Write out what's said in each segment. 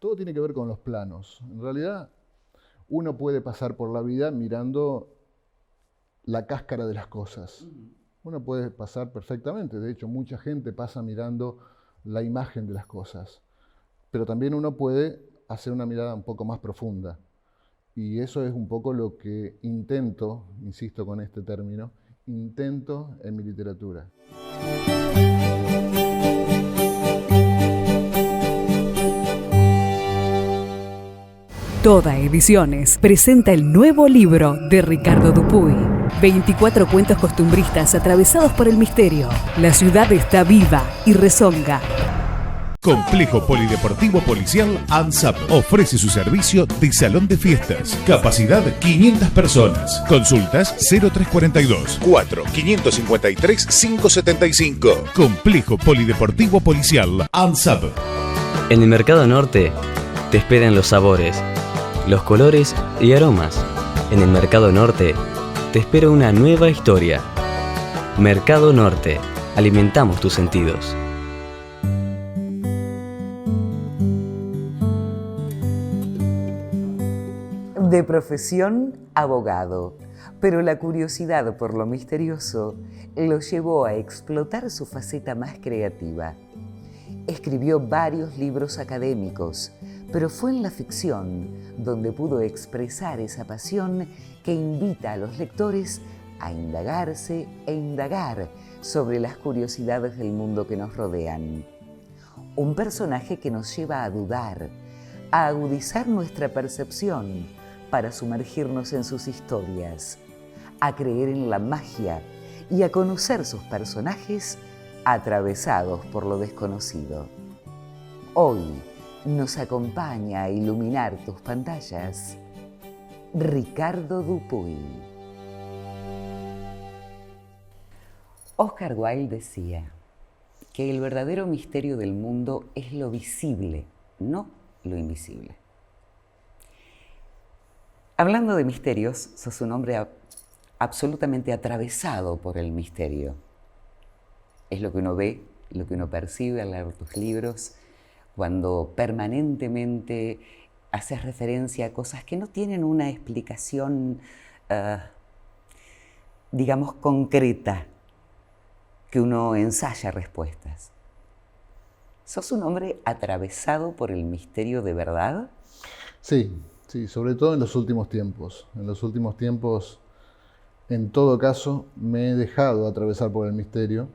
todo tiene que ver con los planos. En realidad, uno puede pasar por la vida mirando la cáscara de las cosas. Uno puede pasar perfectamente, de hecho, mucha gente pasa mirando la imagen de las cosas. Pero también uno puede hacer una mirada un poco más profunda. Y eso es un poco lo que intento, insisto con este término, intento en mi literatura. Toda Ediciones presenta el nuevo libro de Ricardo Dupuy. 24 cuentos costumbristas atravesados por el misterio. La ciudad está viva y rezonga. Complejo Polideportivo Policial ANSAP ofrece su servicio de salón de fiestas. Capacidad 500 personas. Consultas 0342 4 553 575. Complejo Polideportivo Policial ANSAP. En el Mercado Norte te esperan los sabores, los colores y aromas. En el Mercado Norte te espera una nueva historia. Mercado Norte. Alimentamos tus sentidos. De profesión, abogado, pero la curiosidad por lo misterioso lo llevó a explotar su faceta más creativa. Escribió varios libros académicos, pero fue en la ficción donde pudo expresar esa pasión que invita a los lectores a indagarse e indagar sobre las curiosidades del mundo que nos rodean. Un personaje que nos lleva a dudar, a agudizar nuestra percepción, para sumergirnos en sus historias, a creer en la magia y a conocer sus personajes atravesados por lo desconocido. Hoy nos acompaña a iluminar tus pantallas Ricardo Dupuy. Oscar Wilde decía que el verdadero misterio del mundo es lo visible, no lo invisible. Hablando de misterios, sos un hombre absolutamente atravesado por el misterio. Es lo que uno ve, lo que uno percibe al leer tus libros, cuando permanentemente haces referencia a cosas que no tienen una explicación, digamos, concreta, que uno ensaya respuestas. ¿Sos un hombre atravesado por el misterio de verdad? Sí, sobre todo en los últimos tiempos. En los últimos tiempos, en todo caso, me he dejado atravesar por el misterio.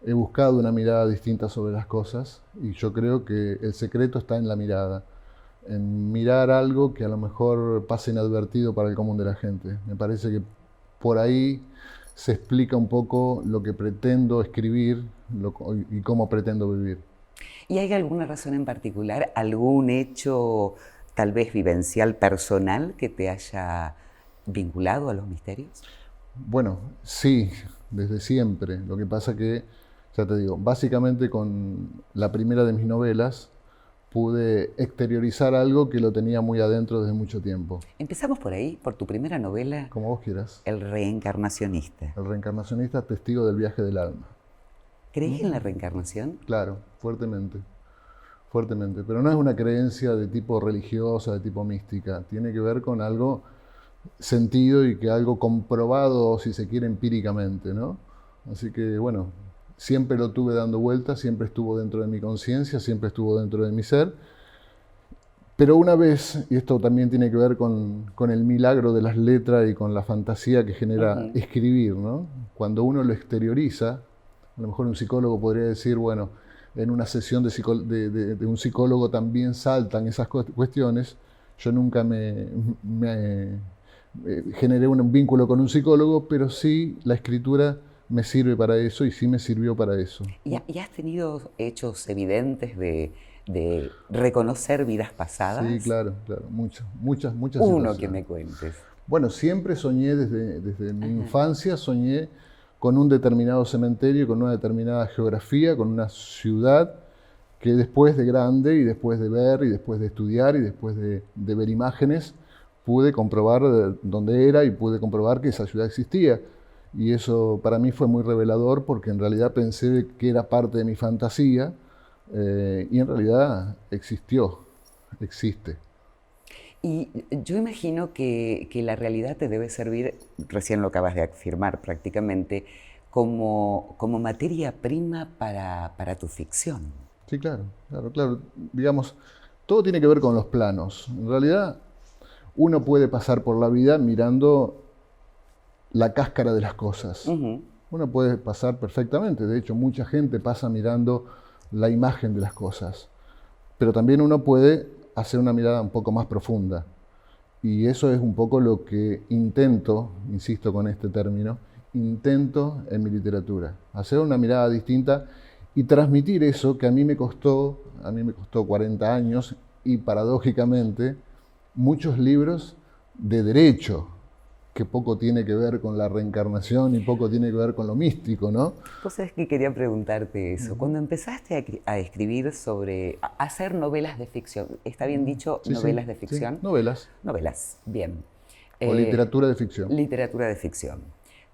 He buscado una mirada distinta sobre las cosas y yo creo que el secreto está en la mirada, en mirar algo que a lo mejor pasa inadvertido para el común de la gente. Me parece que por ahí se explica un poco lo que pretendo escribir y cómo pretendo vivir. ¿Y hay alguna razón en particular, algún hecho tal vez vivencial, personal, que te haya vinculado a los misterios? Bueno, sí, desde siempre. Lo que pasa que, ya te digo, básicamente con la primera de mis novelas pude exteriorizar algo que lo tenía muy adentro desde mucho tiempo. Empezamos por ahí, por tu primera novela. Como vos quieras. El reencarnacionista. El reencarnacionista, testigo del viaje del alma. ¿Crees en la reencarnación? Claro, fuertemente. Fuertemente, pero no es una creencia de tipo religiosa, de tipo mística. Tiene que ver con algo sentido y que algo comprobado, si se quiere, empíricamente, ¿no? Así que, bueno, siempre lo tuve dando vueltas, siempre estuvo dentro de mi conciencia, siempre estuvo dentro de mi ser. Pero una vez, y esto también tiene que ver con el milagro de las letras y con la fantasía que genera escribir, ¿no? Cuando uno lo exterioriza, a lo mejor un psicólogo podría decir, bueno, en una sesión de un psicólogo también saltan esas cuestiones. Yo nunca me generé un vínculo con un psicólogo, pero sí la escritura me sirve para eso y sí me sirvió para eso. ¿Y has tenido hechos evidentes de reconocer vidas pasadas? Sí, claro, muchas Uno situaciones. que me cuentes. Bueno, siempre soñé desde mi infancia, soñé con un determinado cementerio, con una determinada geografía, con una ciudad que después de grande y después de ver y después de estudiar y después de ver imágenes, pude comprobar dónde era y pude comprobar que esa ciudad existía. Y eso para mí fue muy revelador porque en realidad pensé que era parte de mi fantasía y en realidad existió. existe. Y yo imagino que la realidad te debe servir, recién lo acabas de afirmar prácticamente, como materia prima para tu ficción. Sí, claro. Digamos, todo tiene que ver con los planos. En realidad, uno puede pasar por la vida mirando la cáscara de las cosas. Uno puede pasar perfectamente. De hecho, mucha gente pasa mirando la imagen de las cosas. Pero también uno puede hacer una mirada un poco más profunda. Y eso es un poco lo que intento, insisto con este término, intento en mi literatura. Hacer una mirada distinta y transmitir eso que a mí me costó 40 años y paradójicamente muchos libros de derecho, que poco tiene que ver con la reencarnación y poco tiene que ver con lo místico, ¿no? Vos sabés que quería preguntarte eso. Cuando empezaste a escribir a hacer novelas de ficción, ¿está bien dicho novelas de ficción? Sí, novelas. Novelas, bien. O literatura de ficción. Literatura de ficción.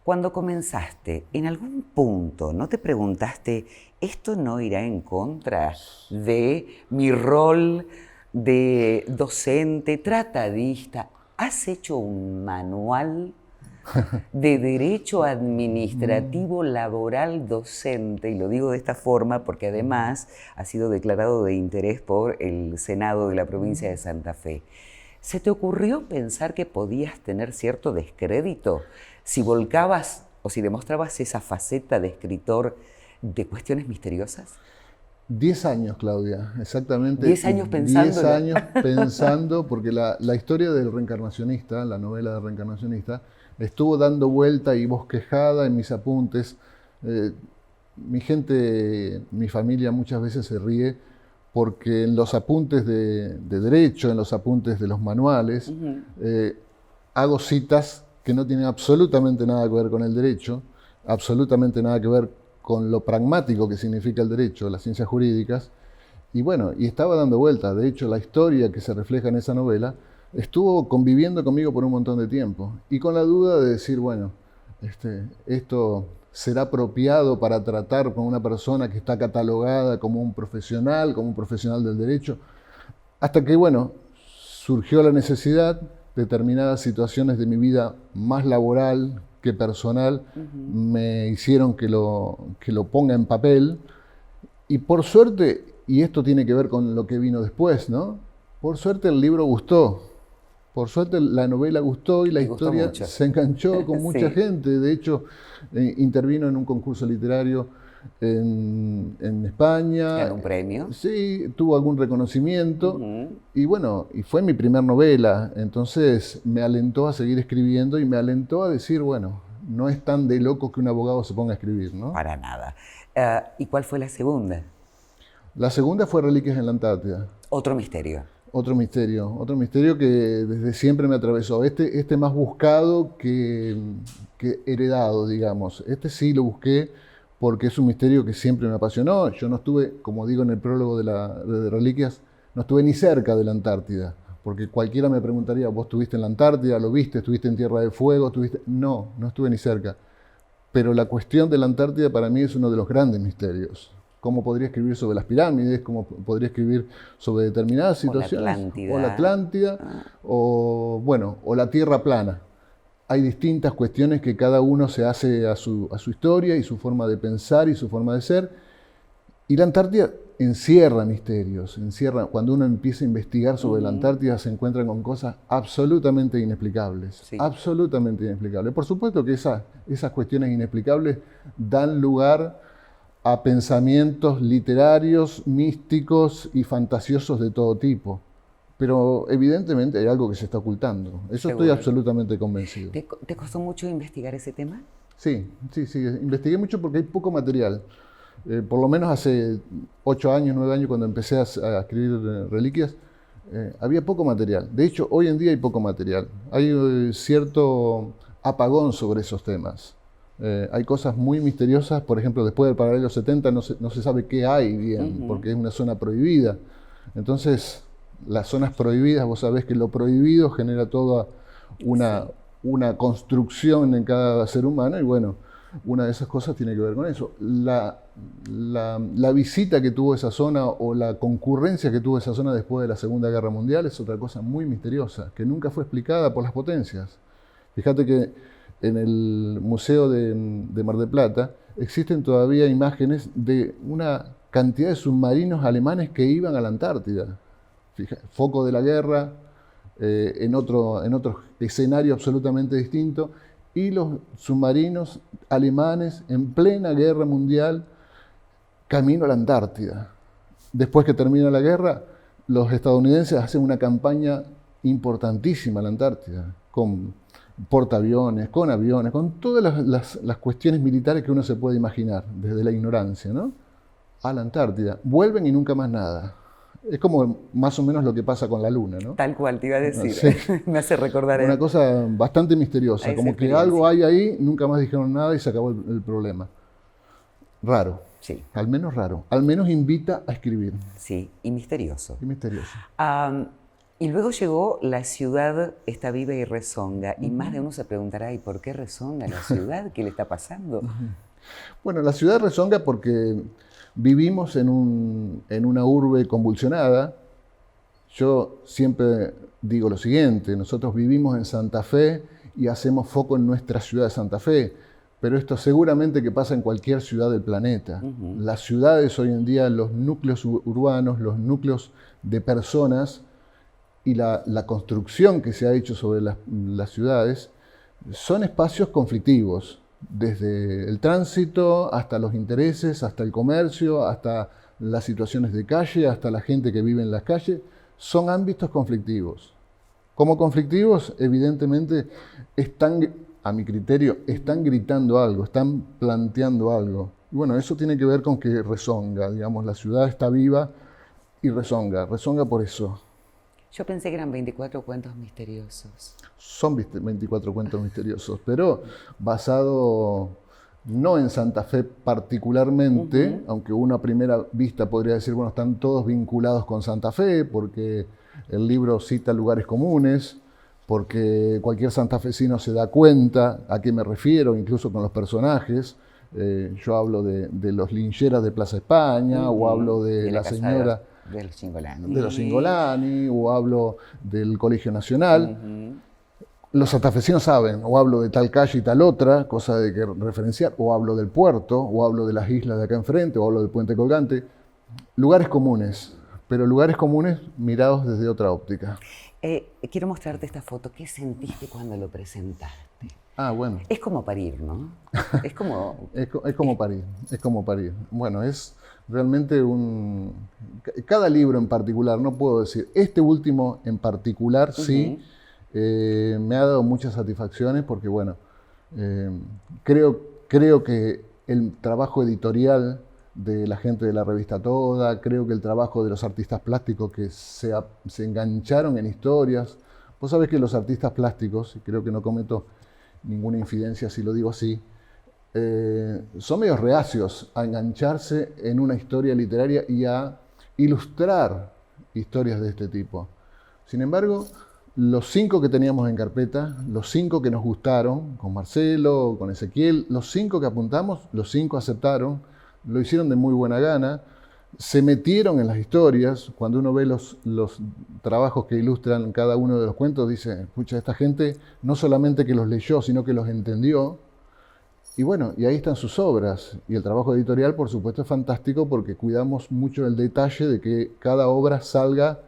Cuando comenzaste, en algún punto, ¿no te preguntaste, esto no irá en contra de mi rol de docente, tratadista? ¿Has hecho un manual de derecho administrativo laboral docente? Y lo digo de esta forma porque además ha sido declarado de interés por el Senado de la provincia de Santa Fe. ¿Se te ocurrió pensar que podías tener cierto descrédito si volcabas o si demostrabas esa faceta de escritor de cuestiones misteriosas? 10 años, Claudia, exactamente. 10 años pensando. 10 años pensando, porque la historia del reencarnacionista, la novela del reencarnacionista, estuvo dando vuelta y bosquejada en mis apuntes. Mi familia muchas veces se ríe porque en los apuntes de derecho, en los apuntes de los manuales, hago citas que no tienen absolutamente nada que ver con el derecho, absolutamente nada que ver con lo pragmático que significa el derecho, las ciencias jurídicas, y bueno, y estaba dando vuelta. De hecho, la historia que se refleja en esa novela estuvo conviviendo conmigo por un montón de tiempo, y con la duda de decir, bueno, esto será apropiado para tratar con una persona que está catalogada como un profesional del derecho, hasta que, bueno, surgió la necesidad, determinadas situaciones de mi vida más laboral que personal me hicieron que lo ponga en papel, y por suerte, y esto tiene que ver con lo que vino después, ¿no? Por suerte el libro gustó, por suerte la novela gustó y la historia se enganchó con mucha gente. De hecho, intervino en un concurso literario en España. ¿Ganó un premio? Sí, tuvo algún reconocimiento y bueno, y fue mi primer novela, entonces me alentó a seguir escribiendo y me alentó a decir, bueno, no es tan de loco que un abogado se ponga a escribir, ¿no? Para nada. ¿Y cuál fue la segunda? La segunda fue Reliquias en la Antártida. Otro misterio. Otro misterio que desde siempre me atravesó. Este más buscado que heredado, digamos. Este sí lo busqué porque es un misterio que siempre me apasionó. Yo no estuve, como digo en el prólogo de Reliquias, no estuve ni cerca de la Antártida, porque cualquiera me preguntaría, ¿vos estuviste en la Antártida? ¿Lo viste? ¿Estuviste en Tierra de Fuego? No estuve ni cerca. Pero la cuestión de la Antártida para mí es uno de los grandes misterios. ¿Cómo podría escribir sobre las pirámides? ¿Cómo podría escribir sobre determinadas situaciones? O la Atlántida, o la Tierra plana. Hay distintas cuestiones que cada uno se hace a su historia y su forma de pensar y su forma de ser. Y la Antártida encierra misterios, cuando uno empieza a investigar sobre la Antártida se encuentra con cosas absolutamente inexplicables. Sí. Absolutamente inexplicables. Por supuesto que esas cuestiones inexplicables dan lugar a pensamientos literarios, místicos y fantasiosos de todo tipo. Pero evidentemente hay algo que se está ocultando. Eso Seguro. Estoy absolutamente convencido. ¿Te costó mucho investigar ese tema? Sí. Investigué mucho porque hay poco material. Por lo menos hace 8 años, 9 años, cuando empecé a escribir Reliquias, había poco material. De hecho, hoy en día hay poco material. Hay cierto apagón sobre esos temas. Hay cosas muy misteriosas, por ejemplo, después del paralelo 70 no se sabe qué hay bien, porque es una zona prohibida. Entonces, las zonas prohibidas, vos sabés que lo prohibido genera toda una construcción en cada ser humano, y bueno, una de esas cosas tiene que ver con eso. La la visita que tuvo esa zona o la concurrencia que tuvo esa zona después de la Segunda Guerra Mundial es otra cosa muy misteriosa, que nunca fue explicada por las potencias. Fíjate que en el Museo de Mar del Plata existen todavía imágenes de una cantidad de submarinos alemanes que iban a la Antártida. Foco de la guerra, en otro escenario absolutamente distinto, y los submarinos alemanes en plena guerra mundial camino a la Antártida. Después que termina la guerra, los estadounidenses hacen una campaña importantísima a la Antártida, con portaaviones, con aviones, con todas las cuestiones militares que uno se puede imaginar, desde la ignorancia, ¿no? A la Antártida. Vuelven y nunca más nada. Es como más o menos lo que pasa con la Luna, ¿no? Tal cual, te iba a decir. Sí. Me hace recordar una cosa bastante misteriosa, como que algo hay ahí, nunca más dijeron nada y se acabó el problema. Raro. Sí. Al menos raro. Al menos invita a escribir. Sí, y misterioso. Y misterioso. Y luego llegó La ciudad está viva y rezonga. Y más de uno se preguntará, ¿y por qué rezonga la ciudad? ¿Qué le está pasando? Bueno, la ciudad rezonga porque vivimos en una urbe convulsionada. Yo siempre digo lo siguiente, nosotros vivimos en Santa Fe y hacemos foco en nuestra ciudad de Santa Fe, pero esto seguramente que pasa en cualquier ciudad del planeta. Las ciudades hoy en día, los núcleos urbanos, los núcleos de personas y la construcción que se ha hecho sobre las ciudades son espacios conflictivos. Desde el tránsito, hasta los intereses, hasta el comercio, hasta las situaciones de calle, hasta la gente que vive en las calles, son ámbitos conflictivos. Como conflictivos, evidentemente, a mi criterio, están gritando algo, están planteando algo. Y bueno, eso tiene que ver con que rezonga, digamos, la ciudad está viva y rezonga por eso. Yo pensé que eran 24 cuentos misteriosos. Son 24 cuentos misteriosos, pero basado no en Santa Fe particularmente, aunque uno a primera vista podría decir, bueno, están todos vinculados con Santa Fe, porque el libro cita lugares comunes, porque cualquier santafesino se da cuenta a qué me refiero, incluso con los personajes. Yo hablo de los lincheras de Plaza España, o hablo de la señora de los Cingolani, o hablo del Colegio Nacional. Los santafesinos saben, o hablo de tal calle y tal otra, cosa de que referenciar, o hablo del puerto, o hablo de las islas de acá enfrente, o hablo del puente colgante. Lugares comunes, pero lugares comunes mirados desde otra óptica. Quiero mostrarte esta foto. ¿Qué sentiste cuando lo presentaste? Ah, bueno. Es como parir, ¿no? Es como... es como parir, es como parir. Bueno, es realmente cada libro en particular, no puedo decir, este último en particular sí, me ha dado muchas satisfacciones porque, bueno, creo que el trabajo editorial de la gente de la revista Toda, creo que el trabajo de los artistas plásticos que se engancharon en historias. Vos sabés que los artistas plásticos, y creo que no cometo ninguna infidencia si lo digo así, son medio reacios a engancharse en una historia literaria y a ilustrar historias de este tipo. Sin embargo, los 5 que teníamos en carpeta, los 5 que nos gustaron, con Marcelo, con Ezequiel, los 5 que apuntamos, los 5 aceptaron, lo hicieron de muy buena gana, se metieron en las historias. Cuando uno ve los trabajos que ilustran cada uno de los cuentos, dice, pucha, esta gente no solamente que los leyó, sino que los entendió. Y bueno, y ahí están sus obras. Y el trabajo editorial, por supuesto, es fantástico porque cuidamos mucho el detalle de que cada obra salga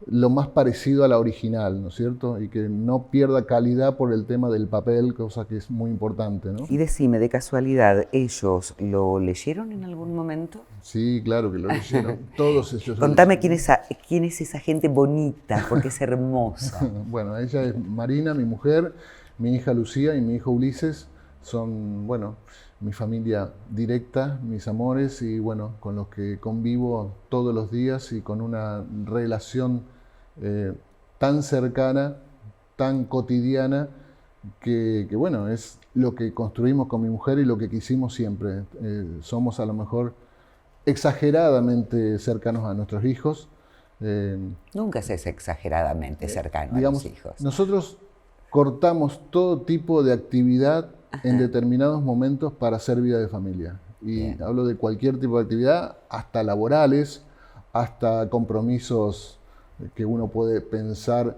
lo más parecido a la original, ¿no es cierto? Y que no pierda calidad por el tema del papel, cosa que es muy importante, ¿no? Y decime, de casualidad, ¿ellos lo leyeron en algún momento? Sí, claro que lo leyeron. Todos ellos. Contame quién es esa gente bonita, porque es hermosa. Bueno, ella es Marina, mi mujer, mi hija Lucía y mi hijo Ulises. Son, bueno, mi familia directa, mis amores y, bueno, con los que convivo todos los días y con una relación tan cercana, tan cotidiana, que, bueno, es lo que construimos con mi mujer y lo que quisimos siempre. Somos a lo mejor exageradamente cercanos a nuestros hijos. Nunca se es exageradamente cercano digamos, a los hijos. Nosotros cortamos todo tipo de actividad en determinados momentos para hacer vida de familia. Y Bien. hablo de cualquier tipo de actividad, hasta laborales, hasta compromisos que uno puede pensar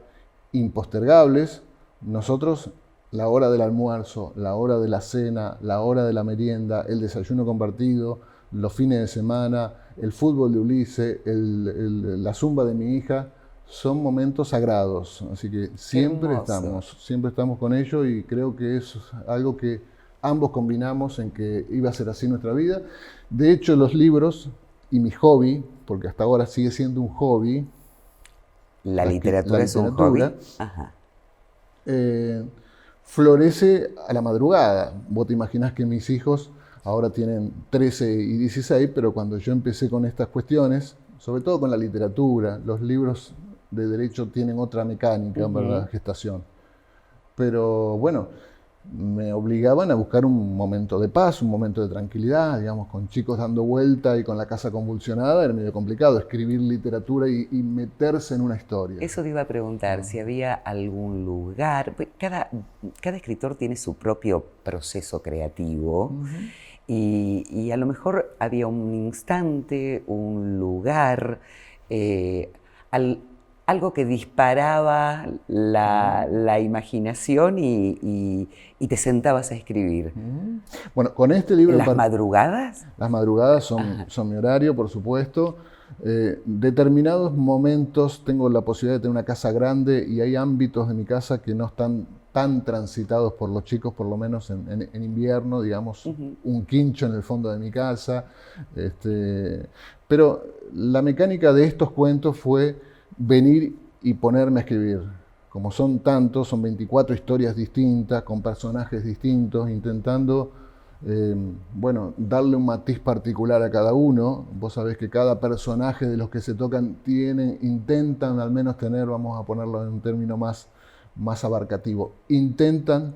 impostergables. Nosotros, la hora del almuerzo, la hora de la cena, la hora de la merienda, el desayuno compartido, los fines de semana, el fútbol de Ulises, la zumba de mi hija, son momentos sagrados. Así que siempre estamos con ellos, y creo que es algo que ambos combinamos en que iba a ser así nuestra vida. De hecho, los libros y mi hobby, porque hasta ahora sigue siendo un hobby. La literatura es un hobby. Ajá. Florece a la madrugada. Vos te imaginás que mis hijos ahora tienen 13 y 16, pero cuando yo empecé con estas cuestiones, sobre todo con la literatura, los libros de derecho tienen otra mecánica, ¿verdad? Gestación. Pero bueno, me obligaban a buscar un momento de paz, un momento de tranquilidad, digamos, con chicos dando vuelta y con la casa convulsionada, era medio complicado escribir literatura y meterse en una historia. Eso te iba a preguntar, si había algún lugar. Cada escritor tiene su propio proceso creativo, y a lo mejor había un instante, un lugar, algo que disparaba la imaginación y te sentabas a escribir. Bueno, con este libro... ¿Las madrugadas? Las madrugadas son mi horario, por supuesto. Determinados momentos tengo la posibilidad de tener una casa grande, y hay ámbitos de mi casa que no están tan transitados por los chicos, por lo menos en invierno, digamos, un quincho en el fondo de mi casa. Pero la mecánica de estos cuentos fue venir y ponerme a escribir. Como son tantos, son 24 historias distintas, con personajes distintos, intentando, darle un matiz particular a cada uno. Vos sabés que cada personaje de los que se tocan intentan al menos tener, vamos a ponerlo en un término más abarcativo, intentan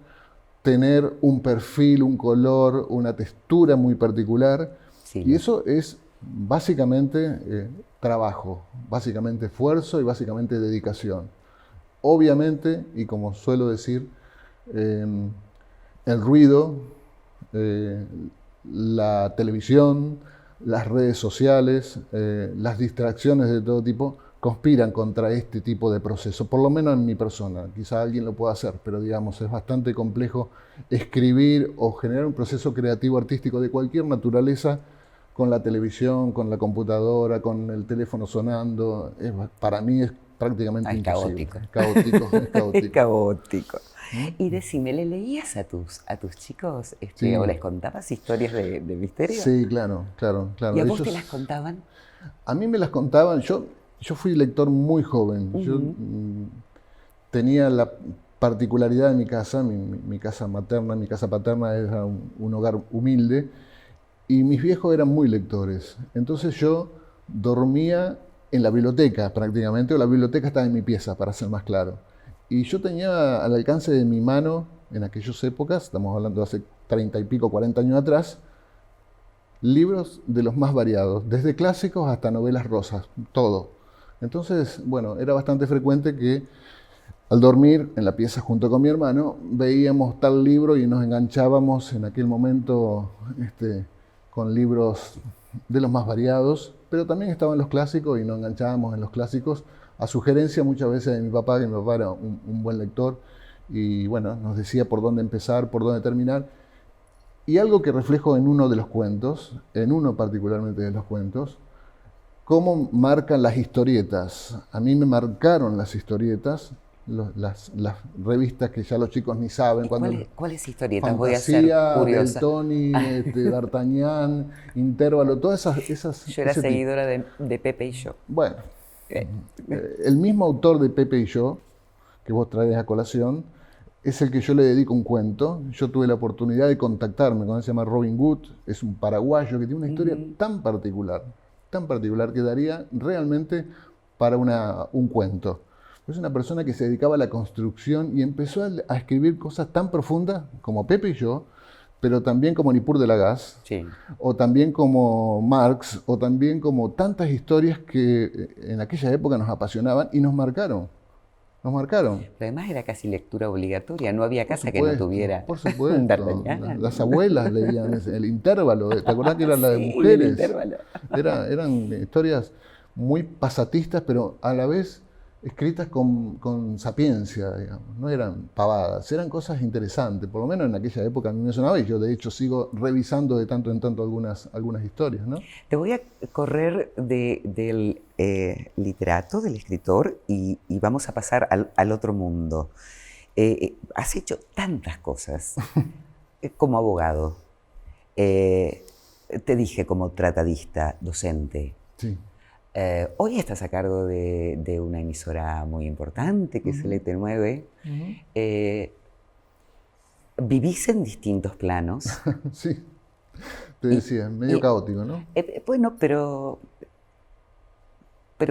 tener un perfil, un color, una textura muy particular, y eso es básicamente trabajo, básicamente esfuerzo y básicamente dedicación. Obviamente, y como suelo decir, el ruido, la televisión, las redes sociales, las distracciones de todo tipo conspiran contra este tipo de proceso, por lo menos en mi persona. Quizá alguien lo pueda hacer, pero digamos, es bastante complejo escribir o generar un proceso creativo artístico de cualquier naturaleza con la televisión, con la computadora, con el teléfono sonando. Para mí es prácticamente imposible. Caótico. Es caótico. Es caótico. Y decime, ¿le leías a tus chicos Sí. o les contabas historias de misterio? Sí, claro. ¿Y a vos te las contaban? A mí me las contaban. Yo fui lector muy joven. Yo tenía la particularidad de mi casa, mi casa materna, mi casa paterna era un hogar humilde, y mis viejos eran muy lectores. Entonces yo dormía en la biblioteca prácticamente, o la biblioteca estaba en mi pieza, para ser más claro. Y yo tenía al alcance de mi mano, en aquellas épocas, estamos hablando de hace 30 y pico, 40 años atrás, libros de los más variados, desde clásicos hasta novelas rosas, todo. Entonces, bueno, era bastante frecuente que al dormir en la pieza junto con mi hermano, veíamos tal libro y nos enganchábamos en aquel momento con libros de los más variados, pero también estaban los clásicos y nos enganchábamos en los clásicos a sugerencia muchas veces de mi papá, que mi papá era un buen lector, y bueno, nos decía por dónde empezar, por dónde terminar. Y algo que reflejo en uno de los cuentos, en uno particularmente de los cuentos, cómo marcan las historietas. A mí me marcaron las historietas, las revistas que ya los chicos ni saben. ¿Cuáles historietas? Fantasía, Voy a ser curiosa. Beltoni, D'Artagnan, Intervalo, todas esas. Yo era seguidora de Pepe y Yo. Bueno, el mismo autor de Pepe y Yo, que vos traes a colación, es el que yo le dedico un cuento. Yo tuve la oportunidad de contactarme con él, se llama Robin Hood, es un paraguayo que tiene una historia tan particular que daría realmente para un cuento. Es una persona que se dedicaba a la construcción y empezó a escribir cosas tan profundas como Pepe y Yo, pero también como Nippur de la Gas, Sí. o también como Marx, o también como tantas historias que en aquella época nos apasionaban y nos marcaron. nos marcaron. Pero además era casi lectura obligatoria, no había casa que Supuesto, no tuviera por supuesto. D'Artagnan. Las abuelas leían el intervalo, ¿te acordás que era la de Sí, mujeres? el intervalo. Eran historias muy pasatistas, pero a la vez escritas con sapiencia, digamos. No eran pavadas, eran cosas interesantes, por lo menos en aquella época a mí me sonaba, y yo de hecho sigo revisando de tanto en tanto algunas historias, ¿no? Te voy a correr del literato, del escritor, y vamos a pasar al otro mundo. Has hecho tantas cosas como abogado, te dije como tratadista, docente. Sí. Hoy estás a cargo de una emisora muy importante, que es el ET9. Vivís en distintos planos. Sí, te decía, medio caótico, ¿no? Bueno, pero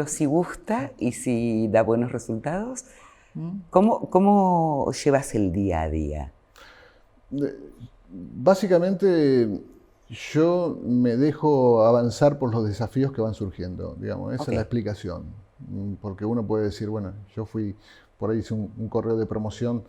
si gusta y si da buenos resultados, ¿cómo llevas el día a día? Básicamente, yo me dejo avanzar por los desafíos que van surgiendo, digamos, esa es la explicación. Porque uno puede decir, bueno, yo por ahí hice un correo de promoción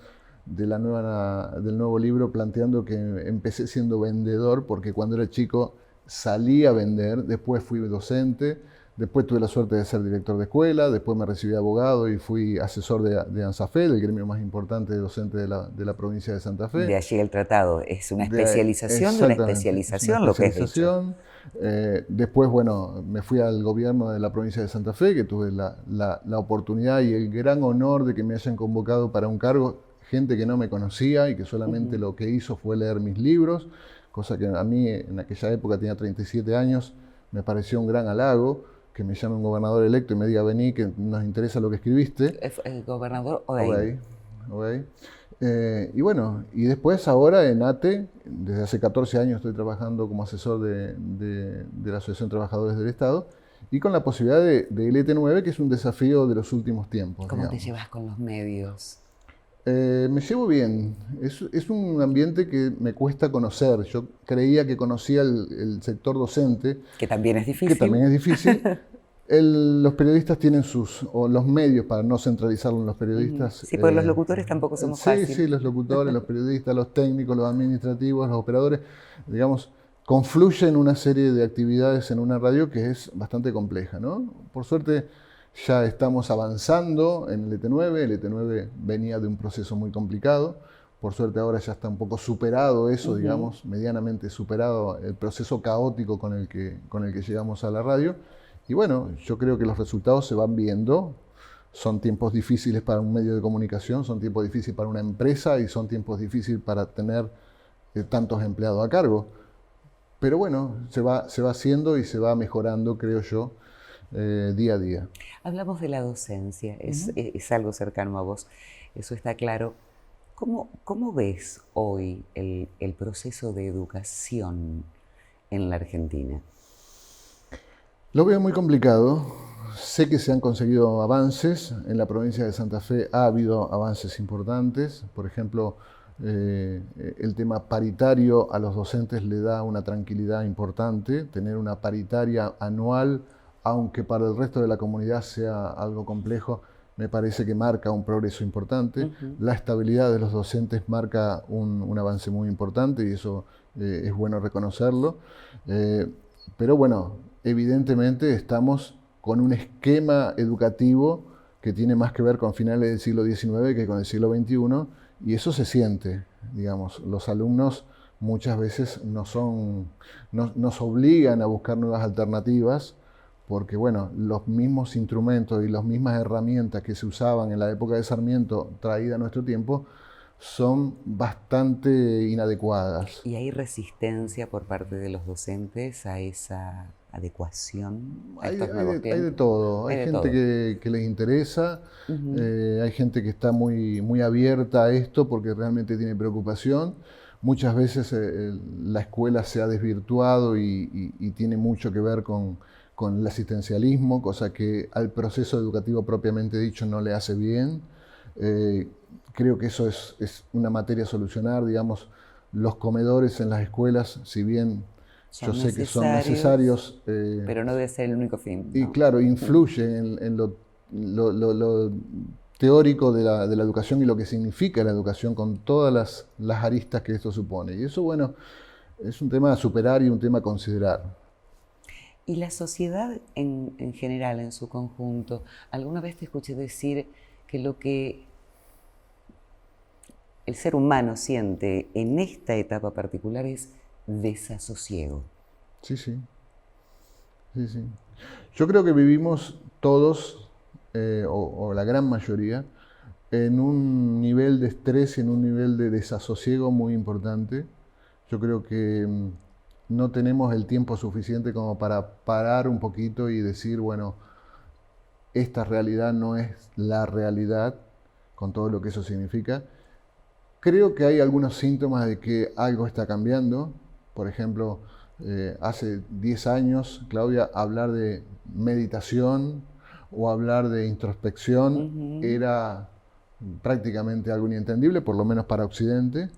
del nuevo libro planteando que empecé siendo vendedor, porque cuando era chico salí a vender, después fui docente, después tuve la suerte de ser director de escuela, después me recibí de abogado y fui asesor de ANSAFE, del gremio más importante de docente de la provincia de Santa Fe. De allí el tratado, es una especialización de una especialización lo que es hecho. Después, bueno, me fui al gobierno de la provincia de Santa Fe, que tuve la oportunidad y el gran honor de que me hayan convocado para un cargo, gente que no me conocía y que solamente lo que hizo fue leer mis libros, cosa que a mí en aquella época tenía 37 años, me pareció un gran halago. Que me llame un gobernador electo y me diga, vení, que nos interesa lo que escribiste. El gobernador Oday. Y bueno, y después ahora en ATE, desde hace 14 años estoy trabajando como asesor de la Asociación de Trabajadores del Estado y con la posibilidad de ET9, que es un desafío de los últimos tiempos. ¿Cómo te llevas con los medios? Me llevo bien. Es un ambiente que me cuesta conocer. Yo creía que conocía el sector docente. Que también es difícil. Los periodistas tienen los medios, para no centralizarlo en los periodistas. Sí, porque los locutores tampoco somos fáciles. Sí, los locutores, los periodistas, los técnicos, los administrativos, los operadores, digamos, confluyen una serie de actividades en una radio que es bastante compleja, ¿no? Por suerte ya estamos avanzando en el ET9. El ET9 venía de un proceso muy complicado. Por suerte ahora ya está un poco superado eso, digamos, medianamente superado el proceso caótico con el que llegamos a la radio. Y bueno, yo creo que los resultados se van viendo. Son tiempos difíciles para un medio de comunicación, son tiempos difíciles para una empresa y son tiempos difíciles para tener tantos empleados a cargo. Pero bueno, se va haciendo y se va mejorando, creo yo, día a día. Hablamos de la docencia, es algo cercano a vos, eso está claro. ¿Cómo ves hoy el proceso de educación en la Argentina? Lo veo muy complicado. Sé que se han conseguido avances. En la provincia de Santa Fe ha habido avances importantes. Por ejemplo, el tema paritario a los docentes le da una tranquilidad importante. Tener una paritaria anual, aunque para el resto de la comunidad sea algo complejo, me parece que marca un progreso importante. La estabilidad de los docentes marca un avance muy importante y eso es bueno reconocerlo. Pero bueno, evidentemente estamos con un esquema educativo que tiene más que ver con finales del siglo XIX que con el siglo XXI, y eso se siente, digamos. Los alumnos muchas veces nos obligan a buscar nuevas alternativas, porque bueno, los mismos instrumentos y las mismas herramientas que se usaban en la época de Sarmiento, traídas a nuestro tiempo, son bastante inadecuadas. ¿Y hay resistencia por parte de los docentes a esa adecuación a estos nuevos tiempos? Hay de todo. Hay gente que les interesa, hay gente que está muy abierta a esto porque realmente tiene preocupación. Muchas veces la escuela se ha desvirtuado y tiene mucho que ver con el asistencialismo, cosa que al proceso educativo propiamente dicho no le hace bien. Creo que eso es una materia a solucionar, digamos, los comedores en las escuelas, si bien yo sé que son necesarios, pero no debe ser el único fin. Y ¿no? claro, influyen en lo teórico de la educación y lo que significa la educación con todas las aristas que esto supone. Y eso, bueno, es un tema a superar y un tema a considerar. ¿Y la sociedad en general, en su conjunto? Alguna vez te escuché decir que lo que el ser humano siente en esta etapa particular es desasosiego. Sí, sí. Sí, sí. Yo creo que vivimos todos, o la gran mayoría, en un nivel de estrés y en un nivel de desasosiego muy importante. Yo creo que no tenemos el tiempo suficiente como para parar un poquito y decir, bueno, esta realidad no es la realidad, con todo lo que eso significa. Creo que hay algunos síntomas de que algo está cambiando. Por ejemplo, hace 10 años, Claudia, hablar de meditación o hablar de introspección era prácticamente algo inentendible, por lo menos para Occidente.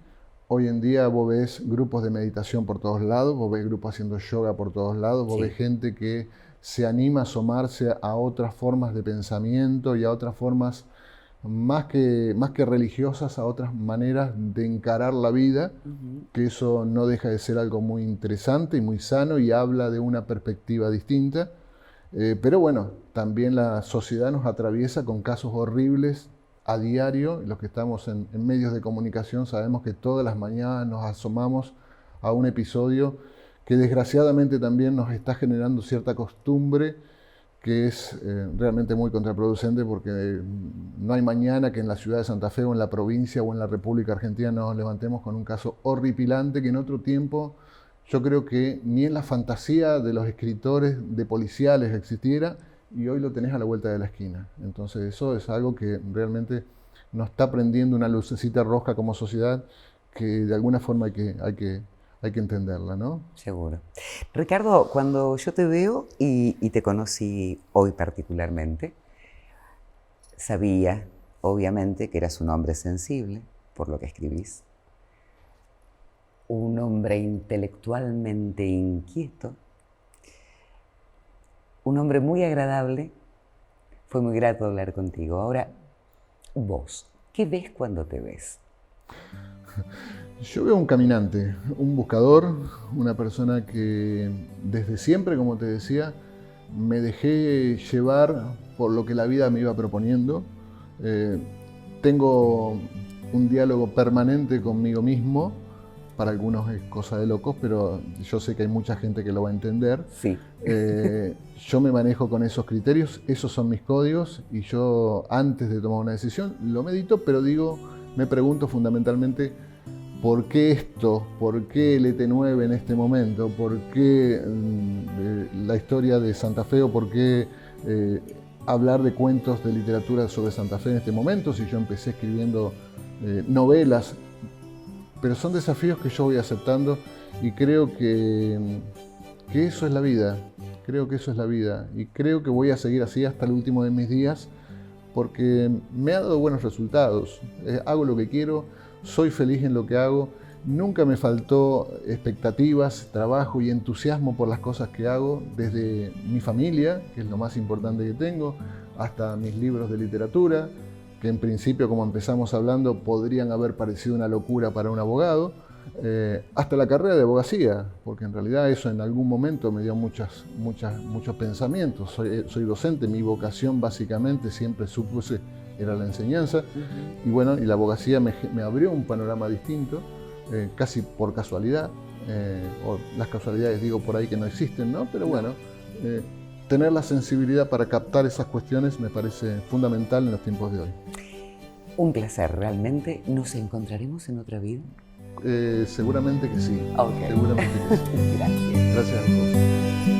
Hoy en día vos ves grupos de meditación por todos lados, vos ves grupos haciendo yoga por todos lados, vos ves gente que se anima a asomarse a otras formas de pensamiento y a otras formas más que religiosas, a otras maneras de encarar la vida, que eso no deja de ser algo muy interesante y muy sano y habla de una perspectiva distinta. Pero bueno, también la sociedad nos atraviesa con casos horribles a diario. Los que estamos en medios de comunicación sabemos que todas las mañanas nos asomamos a un episodio que desgraciadamente también nos está generando cierta costumbre que es realmente muy contraproducente, porque no hay mañana que en la ciudad de Santa Fe o en la provincia o en la República Argentina nos levantemos con un caso horripilante que en otro tiempo yo creo que ni en la fantasía de los escritores de policiales existiera, y hoy lo tenés a la vuelta de la esquina. Entonces eso es algo que realmente nos está prendiendo una lucecita roja como sociedad, que de alguna forma hay que entenderla, ¿no? Seguro. Ricardo, cuando yo te veo y te conocí hoy particularmente, sabía, obviamente, que eras un hombre sensible, por lo que escribís, un hombre intelectualmente inquieto, un hombre muy agradable. Fue muy grato hablar contigo. Ahora, vos, ¿qué ves cuando te ves? Yo veo un caminante, un buscador, una persona que desde siempre, como te decía, me dejé llevar por lo que la vida me iba proponiendo. Tengo un diálogo permanente conmigo mismo. Para algunos es cosa de locos, pero yo sé que hay mucha gente que lo va a entender. Sí. Yo me manejo con esos criterios, esos son mis códigos, y yo antes de tomar una decisión lo medito, pero me pregunto fundamentalmente ¿por qué esto? ¿Por qué el ET9 en este momento? ¿Por qué la historia de Santa Fe? ¿O por qué hablar de cuentos de literatura sobre Santa Fe en este momento? Si yo empecé escribiendo novelas. Pero son desafíos que yo voy aceptando, y creo que eso es la vida. Creo que eso es la vida. Y creo que voy a seguir así hasta el último de mis días, porque me ha dado buenos resultados. Hago lo que quiero. Soy feliz en lo que hago, nunca me faltó expectativas, trabajo y entusiasmo por las cosas que hago, desde mi familia, que es lo más importante que tengo, hasta mis libros de literatura, que en principio, como empezamos hablando, podrían haber parecido una locura para un abogado, hasta la carrera de abogacía, porque en realidad eso en algún momento me dio muchos pensamientos. Soy docente, mi vocación básicamente siempre supuse era la enseñanza, y bueno, y la abogacía me abrió un panorama distinto, casi por casualidad, o las casualidades digo por ahí que no existen, ¿no? Pero bueno, tener la sensibilidad para captar esas cuestiones me parece fundamental en los tiempos de hoy. Un placer, realmente. ¿Nos encontraremos en otra vida? Seguramente que sí. Okay. Seguramente que sí. Gracias. Gracias a vos.